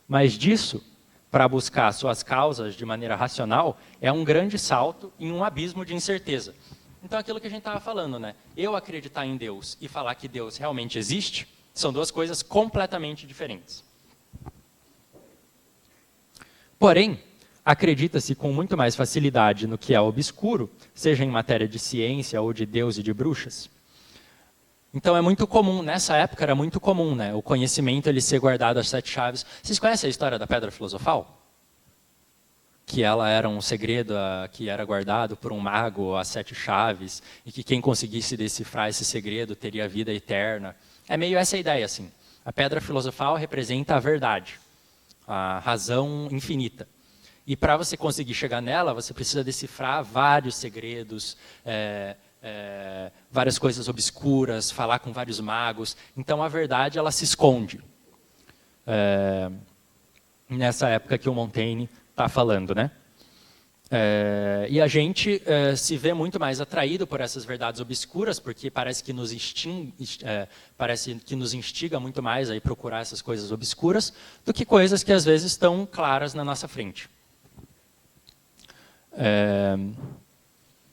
Mas disso, para buscar suas causas de maneira racional, é um grande salto em um abismo de incerteza. Então aquilo que a gente estava falando, né, eu acreditar em Deus e falar que Deus realmente existe, são duas coisas completamente diferentes. Porém, acredita-se com muito mais facilidade no que é obscuro, seja em matéria de ciência ou de Deus e de bruxas. Então é muito comum, nessa época era muito comum, né, o conhecimento ele ser guardado às 7 chaves. Vocês conhecem a história da Pedra Filosofal? Que ela era um segredo que era guardado por um mago às 7 chaves, e que quem conseguisse decifrar esse segredo teria vida eterna. É meio essa a ideia, assim. A Pedra Filosofal representa a verdade, a razão infinita. E para você conseguir chegar nela, você precisa decifrar vários segredos, várias coisas obscuras, falar com vários magos. Então, a verdade ela se esconde. Nessa época que o Montaigne está falando, né? E a gente se vê muito mais atraído por essas verdades obscuras, porque parece que nos instiga muito mais a ir procurar essas coisas obscuras, do que coisas que às vezes estão claras na nossa frente.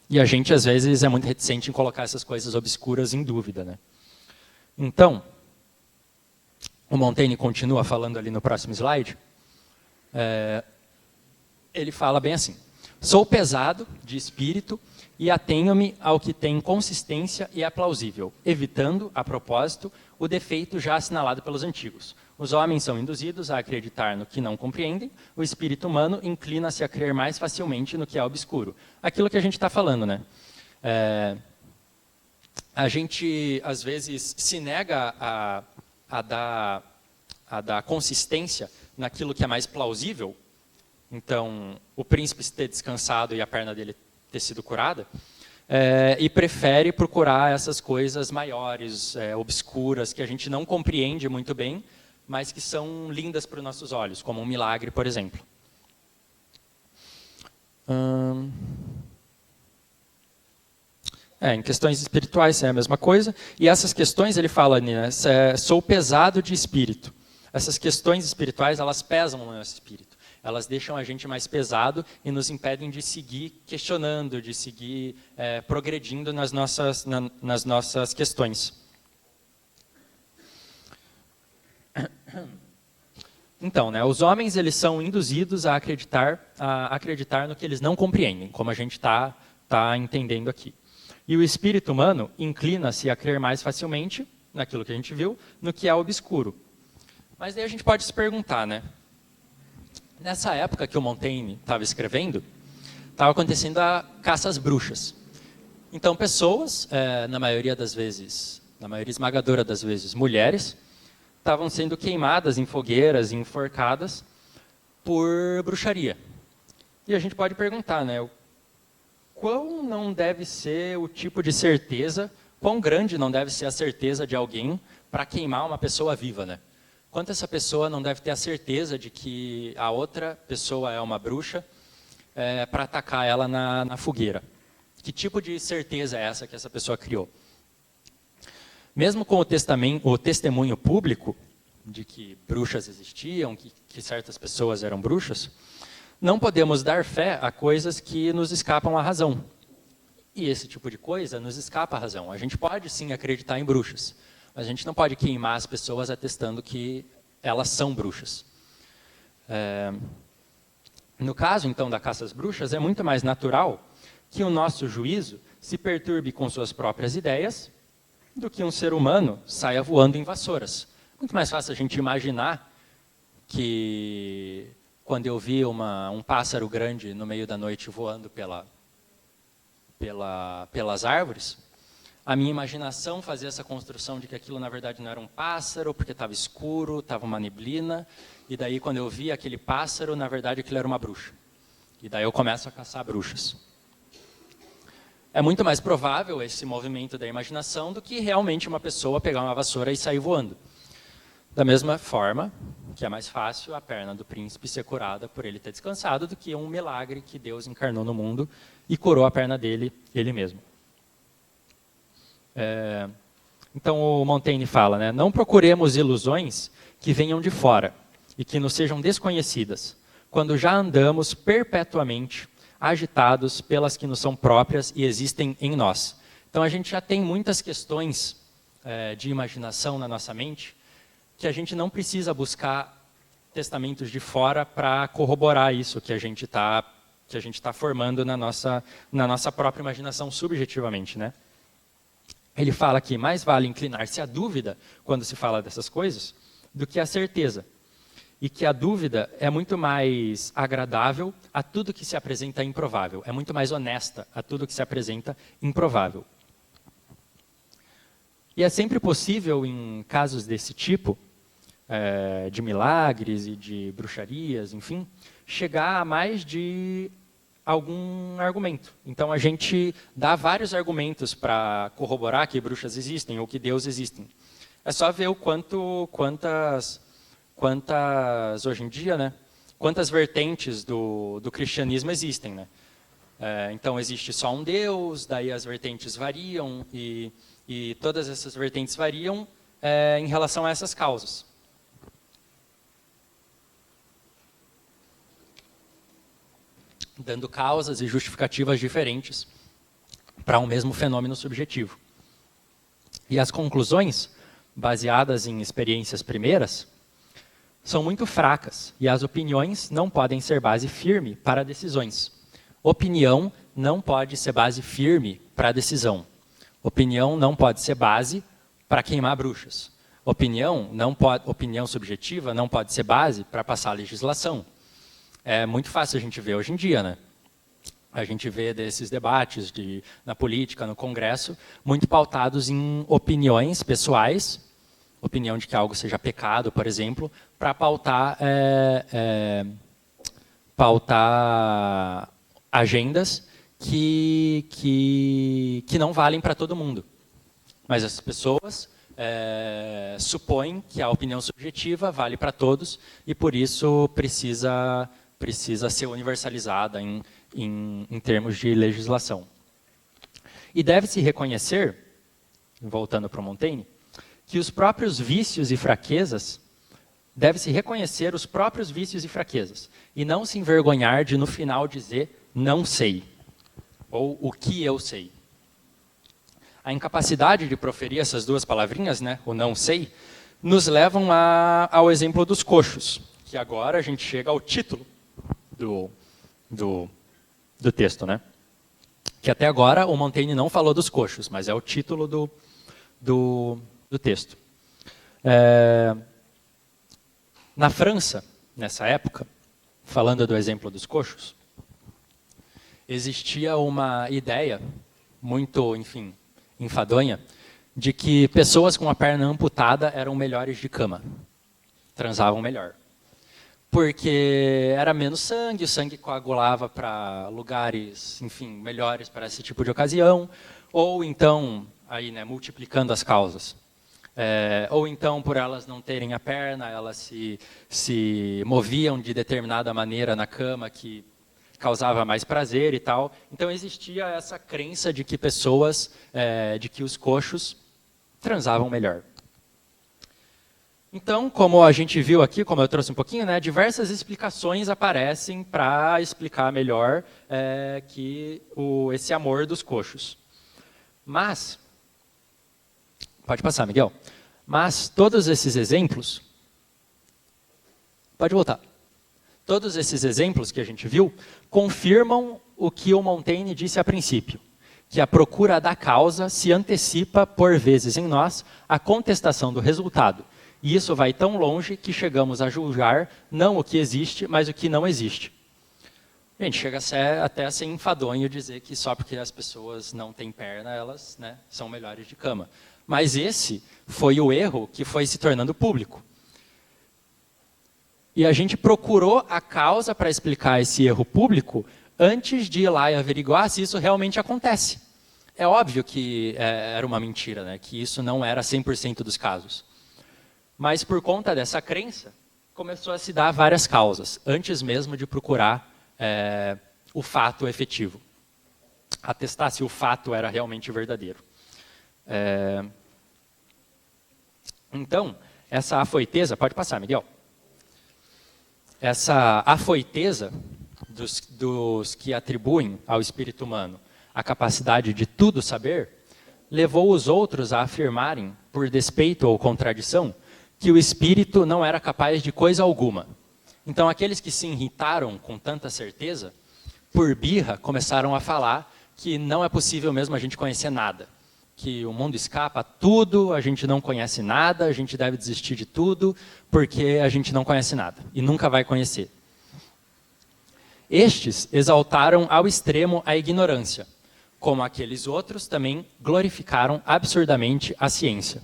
E a gente, às vezes, é muito reticente em colocar essas coisas obscuras em dúvida, né? Então, o Montaigne continua falando ali no próximo slide. Ele fala bem assim: sou pesado de espírito e atenho-me ao que tem consistência e é plausível, evitando, a propósito, o defeito já assinalado pelos antigos. Os homens são induzidos a acreditar no que não compreendem, o espírito humano inclina-se a crer mais facilmente no que é obscuro. Aquilo que a gente está falando, né? A gente, às vezes, se nega a dar consistência naquilo que é mais plausível. Então, o príncipe ter descansado e a perna dele ter sido curada, e prefere procurar essas coisas maiores, obscuras, que a gente não compreende muito bem, mas que são lindas para os nossos olhos, como um milagre, por exemplo. Em questões espirituais é a mesma coisa, e essas questões, ele fala, né, sou pesado de espírito. Essas questões espirituais, elas pesam no nosso espírito. Elas deixam a gente mais pesado e nos impedem de seguir questionando, de seguir progredindo nas nossas questões. Então, né, os homens eles são induzidos a acreditar no que eles não compreendem, como a gente está entendendo aqui. E o espírito humano inclina-se a crer mais facilmente, naquilo que a gente viu, no que é obscuro. Mas daí a gente pode se perguntar, né? Nessa época que o Montaigne estava escrevendo, estava acontecendo a caça às bruxas. Então pessoas, na maioria esmagadora das vezes, mulheres, estavam sendo queimadas em fogueiras e enforcadas por bruxaria. E a gente pode perguntar, né? Quão não deve ser o tipo de certeza, quão grande não deve ser a certeza de alguém para queimar uma pessoa viva, né? Quanto essa pessoa não deve ter a certeza de que a outra pessoa é uma bruxa para atacar ela na fogueira? Que tipo de certeza é essa que essa pessoa criou? Mesmo com o testemunho público de que bruxas existiam, que certas pessoas eram bruxas, não podemos dar fé a coisas que nos escapam à razão. E esse tipo de coisa nos escapa à razão. A gente pode sim acreditar em bruxas, mas a gente não pode queimar as pessoas atestando que elas são bruxas. No caso, então, da caça às bruxas, é muito mais natural que o nosso juízo se perturbe com suas próprias ideias do que um ser humano saia voando em vassouras. Muito mais fácil a gente imaginar que quando eu vi um pássaro grande no meio da noite voando pelas árvores, a minha imaginação fazia essa construção de que aquilo na verdade não era um pássaro, porque estava escuro, estava uma neblina, e daí quando eu vi aquele pássaro, na verdade aquilo era uma bruxa. E daí eu começo a caçar bruxas. É muito mais provável esse movimento da imaginação do que realmente uma pessoa pegar uma vassoura e sair voando. Da mesma forma que é mais fácil a perna do príncipe ser curada por ele ter descansado do que um milagre que Deus encarnou no mundo e curou a perna dele, ele mesmo. Então o Montaigne fala, né, não procuremos ilusões que venham de fora e que nos sejam desconhecidas, quando já andamos perpetuamente agitados pelas que nos são próprias e existem em nós. Então a gente já tem muitas questões de imaginação na nossa mente que a gente não precisa buscar testamentos de fora para corroborar isso que a gente tá formando na nossa própria imaginação subjetivamente, né? Ele fala que mais vale inclinar-se à dúvida quando se fala dessas coisas do que à certeza. E que a dúvida é muito mais agradável a tudo que se apresenta improvável. É muito mais honesta a tudo que se apresenta improvável. E é sempre possível, em casos desse tipo, de milagres e de bruxarias, enfim, chegar a mais de algum argumento. Então a gente dá vários argumentos para corroborar que bruxas existem ou que Deus existem. É só ver o quantas hoje em dia, né? Quantas vertentes do cristianismo existem, né? Então existe só um Deus, daí as vertentes variam e todas essas vertentes variam em relação a essas causas. Dando causas e justificativas diferentes para um mesmo fenômeno subjetivo. E as conclusões, baseadas em experiências primeiras, são muito fracas, e as opiniões não podem ser base firme para decisões. Opinião não pode ser base firme para decisão. Opinião não pode ser base para queimar bruxas. opinião subjetiva não pode ser base para passar a legislação. É muito fácil a gente ver hoje em dia, né? A gente vê desses debates na política, no Congresso, muito pautados em opiniões pessoais, opinião de que algo seja pecado, por exemplo, para pautar agendas que não valem para todo mundo. Mas as pessoas supõem que a opinião subjetiva vale para todos e, por isso, precisa ser universalizada em termos de legislação. E deve-se reconhecer, voltando para o Montaigne, que os próprios vícios e fraquezas, deve-se reconhecer os próprios vícios e fraquezas, e não se envergonhar de, no final, dizer não sei, ou o que eu sei. A incapacidade de proferir essas duas palavrinhas, né, o não sei, nos levam ao exemplo dos coxos, que agora a gente chega ao título do texto, né? Que até agora o Montaigne não falou dos coxos, mas é o título do texto. Na França, nessa época, falando do exemplo dos coxos, existia uma ideia muito, enfim, enfadonha, de que pessoas com a perna amputada eram melhores de cama, transavam melhor. Porque era menos sangue, o sangue coagulava para lugares, enfim, melhores para esse tipo de ocasião, ou então, aí, né, multiplicando as causas. Ou então, por elas não terem a perna, elas se moviam de determinada maneira na cama que causava mais prazer e tal. Então existia essa crença de que de que os coxos transavam melhor. Então, como a gente viu aqui, como eu trouxe um pouquinho, né, diversas explicações aparecem para explicar melhor esse amor dos coxos. Mas, pode passar, Miguel. Mas todos esses exemplos, pode voltar. Todos esses exemplos que a gente viu confirmam o que o Montaigne disse a princípio, que a procura da causa se antecipa, por vezes em nós, à contestação do resultado. E isso vai tão longe que chegamos a julgar não o que existe, mas o que não existe. Gente, chega até a ser enfadonho dizer que só porque as pessoas não têm perna, elas, né, são melhores de cama. Mas esse foi o erro que foi se tornando público. E a gente procurou a causa para explicar esse erro público antes de ir lá e averiguar se isso realmente acontece. É óbvio que era uma mentira, né, que isso não era 100% dos casos. Mas por conta dessa crença, começou a se dar várias causas, antes mesmo de procurar o fato efetivo. Atestar se o fato era realmente verdadeiro. Então, essa afoiteza, pode passar, Miguel. Essa afoiteza dos que atribuem ao espírito humano a capacidade de tudo saber, levou os outros a afirmarem, por despeito ou contradição, que o espírito não era capaz de coisa alguma. Então, aqueles que se irritaram com tanta certeza, por birra, começaram a falar que não é possível mesmo a gente conhecer nada. Que o mundo escapa a tudo, a gente não conhece nada, a gente deve desistir de tudo, porque a gente não conhece nada e nunca vai conhecer. Estes exaltaram ao extremo a ignorância, como aqueles outros também glorificaram absurdamente a ciência.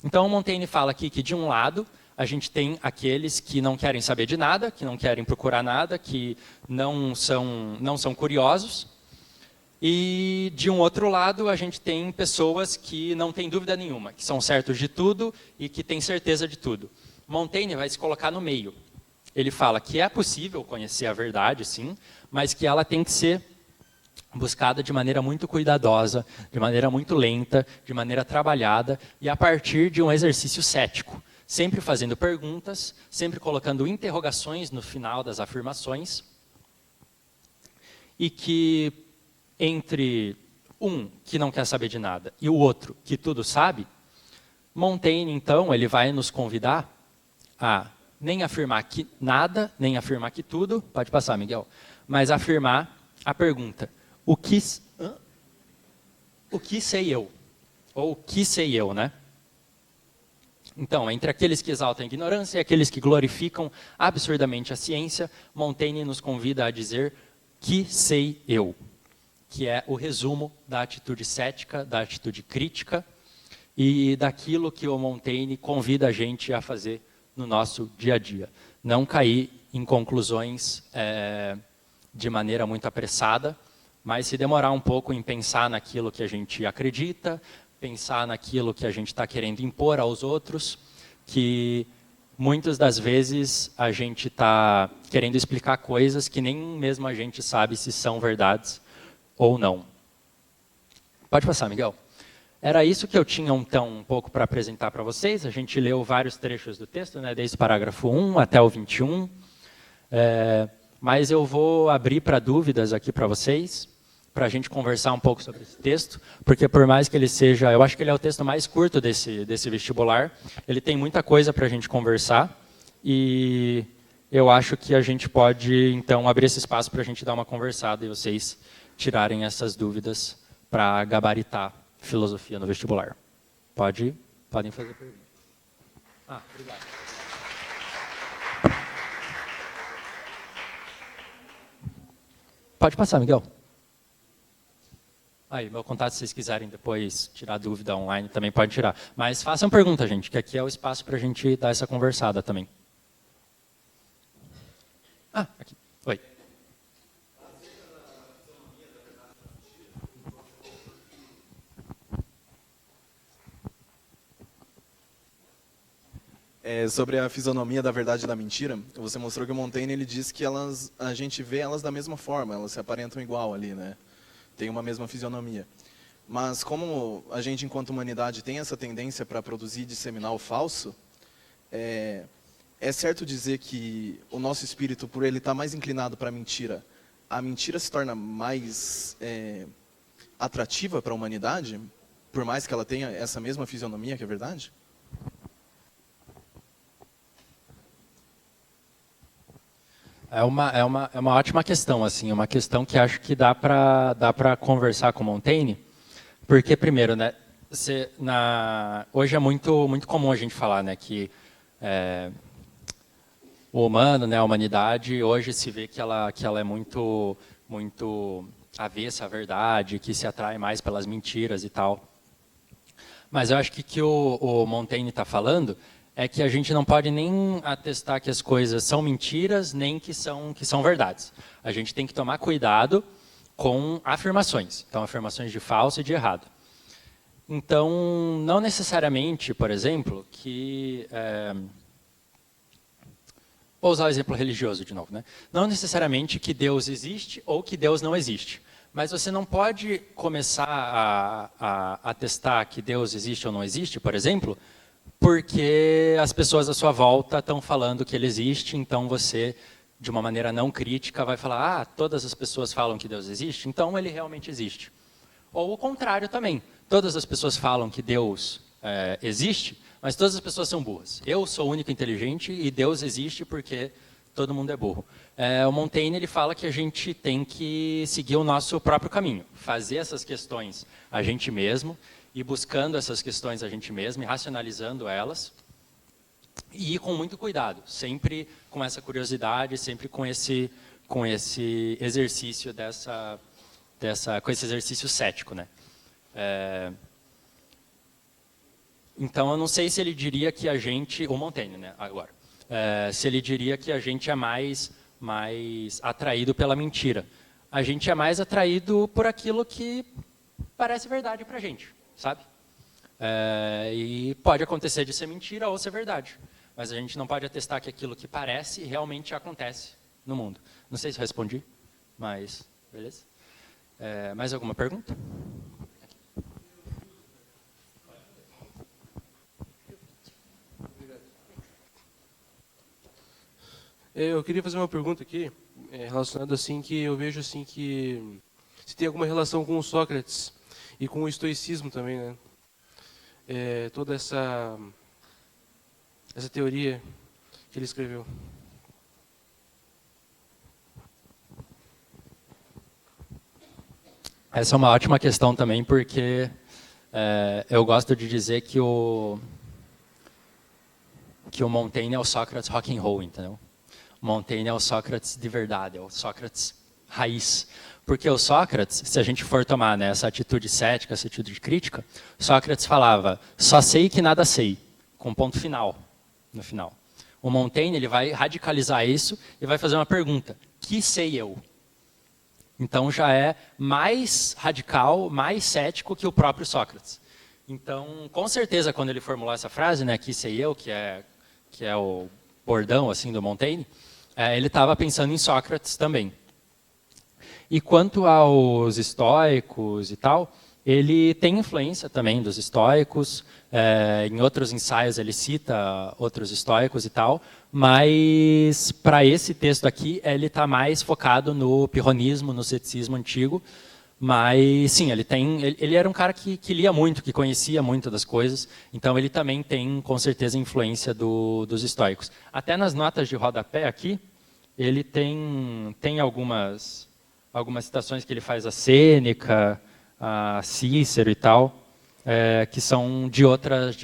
Então, Montaigne fala aqui que, de um lado, a gente tem aqueles que não querem saber de nada, que não querem procurar nada, que não são curiosos. E, de um outro lado, a gente tem pessoas que não têm dúvida nenhuma, que são certos de tudo e que têm certeza de tudo. Montaigne vai se colocar no meio. Ele fala que é possível conhecer a verdade, sim, mas que ela tem que ser buscada de maneira muito cuidadosa, de maneira muito lenta, de maneira trabalhada e a partir de um exercício cético, sempre fazendo perguntas, sempre colocando interrogações no final das afirmações e que entre um que não quer saber de nada e o outro que tudo sabe, Montaigne, então, ele vai nos convidar a nem afirmar que nada, nem afirmar que tudo, pode passar, Miguel, mas afirmar a pergunta: o que sei eu? Ou o que sei eu, né? Então, entre aqueles que exaltam a ignorância e aqueles que glorificam absurdamente a ciência, Montaigne nos convida a dizer que sei eu, que é o resumo da atitude cética, da atitude crítica e daquilo que o Montaigne convida a gente a fazer no nosso dia a dia. Não cair em conclusões de maneira muito apressada, mas se demorar um pouco em pensar naquilo que a gente acredita, pensar naquilo que a gente está querendo impor aos outros, que muitas das vezes a gente está querendo explicar coisas que nem mesmo a gente sabe se são verdades ou não. Pode passar, Miguel. Era isso que eu tinha então um pouco para apresentar para vocês. A gente leu vários trechos do texto, né, desde o parágrafo 1 até o 21. Mas eu vou abrir para dúvidas aqui para vocês, para a gente conversar um pouco sobre esse texto, porque por mais que ele seja, eu acho que ele é o texto mais curto desse vestibular, ele tem muita coisa para a gente conversar, e eu acho que a gente pode, então, abrir esse espaço para a gente dar uma conversada e vocês tirarem essas dúvidas para gabaritar filosofia no vestibular. Podem fazer perguntas. Obrigado. Pode passar, Miguel. Aí, meu contato, se vocês quiserem depois tirar dúvida online, também pode tirar. Mas façam pergunta, gente, que aqui é o espaço para a gente dar essa conversada também. Aqui. Oi. Sobre a fisionomia da verdade e da mentira, você mostrou que o Montaigne ele diz que a gente vê elas da mesma forma, elas se aparentam igual ali, né? Tem uma mesma fisionomia. Mas como a gente, enquanto humanidade, tem essa tendência para produzir e disseminar o falso, é certo dizer que o nosso espírito, por ele estar mais inclinado para a mentira se torna mais atrativa para a humanidade, por mais que ela tenha essa mesma fisionomia que a verdade? É uma ótima questão, assim, uma questão que acho que dá para conversar com Montaigne, porque, primeiro, né, hoje é muito comum a gente falar, né, que o humano, né, a humanidade, hoje se vê que ela é muito avessa à verdade, que se atrai mais pelas mentiras e tal. Mas eu acho que o Montaigne está falando é que a gente não pode nem atestar que as coisas são mentiras, nem que são verdades. A gente tem que tomar cuidado com afirmações. Então, afirmações de falso e de errado. Então, não necessariamente, por exemplo, vou usar o exemplo religioso de novo, né? Não necessariamente que Deus existe ou que Deus não existe. Mas você não pode começar a atestar que Deus existe ou não existe, por exemplo, porque as pessoas à sua volta estão falando que ele existe, então você, de uma maneira não crítica, vai falar, todas as pessoas falam que Deus existe, então ele realmente existe. Ou o contrário também, todas as pessoas falam que Deus existe, mas todas as pessoas são burras. Eu sou o único inteligente e Deus existe porque todo mundo é burro. O Montaigne ele fala que a gente tem que seguir o nosso próprio caminho, fazer essas questões a gente mesmo, e buscando essas questões a gente mesmo, e racionalizando elas, e ir com muito cuidado, sempre com essa curiosidade, sempre com esse exercício com esse exercício cético, né? Então, eu não sei se ele diria que a gente, o Montaigne, né, agora, se ele diria que a gente é mais atraído pela mentira. A gente é mais atraído por aquilo que parece verdade para a gente, sabe? E pode acontecer de ser mentira ou ser verdade. Mas a gente não pode atestar que aquilo que parece realmente acontece no mundo. Não sei se eu respondi, mas beleza. Mais alguma pergunta? Eu queria fazer uma pergunta aqui, relacionada assim, que eu vejo assim que se tem alguma relação com o Sócrates e com o estoicismo também, né? Toda essa teoria que ele escreveu. Essa é uma ótima questão também, porque eu gosto de dizer que que o Montaigne é o Sócrates rock and roll, entendeu? O Montaigne é o Sócrates de verdade, é o Sócrates raiz. Porque o Sócrates, se a gente for tomar, né, essa atitude cética, essa atitude crítica, Sócrates falava, só sei que nada sei, com ponto final, no final. O Montaigne ele vai radicalizar isso e vai fazer uma pergunta, que sei eu? Então já é mais radical, mais cético que o próprio Sócrates. Então, com certeza, quando ele formulou essa frase, né, que sei eu, que é o bordão assim do Montaigne, ele estava pensando em Sócrates também. E quanto aos estoicos e tal, ele tem influência também dos estoicos. Em outros ensaios ele cita outros estoicos e tal, mas para esse texto aqui ele está mais focado no pirronismo, no ceticismo antigo. Mas sim, ele era um cara que lia muito, que conhecia muito das coisas, então ele também tem com certeza influência dos estoicos. Até nas notas de rodapé aqui, ele tem algumas citações que ele faz a Sêneca, a Cícero e tal, que são de outras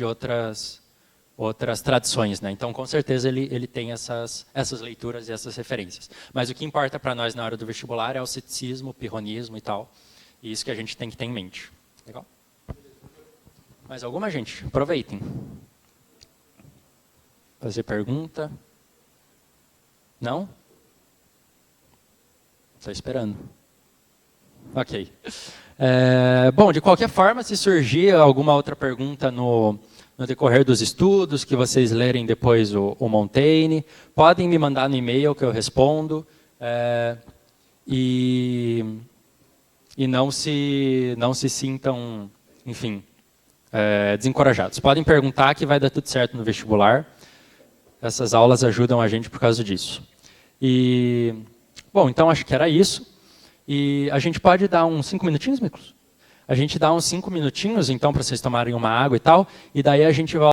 tradições, né? Então, com certeza, ele tem essas leituras e essas referências. Mas o que importa para nós na hora do vestibular é o ceticismo, o pirronismo e tal. E isso que a gente tem que ter em mente. Legal? Mais alguma, gente? Aproveitem. Fazer pergunta? Não? Estou esperando. Ok. Bom, de qualquer forma, se surgir alguma outra pergunta no decorrer dos estudos, que vocês lerem depois o Montaigne, podem me mandar no e-mail que eu respondo. E não se sintam, enfim, desencorajados. Podem perguntar que vai dar tudo certo no vestibular. Essas aulas ajudam a gente por causa disso. Bom, então acho que era isso. E a gente pode dar uns 5 minutinhos, Miklos? A gente dá uns 5 minutinhos, então, para vocês tomarem uma água e tal, e daí a gente volta.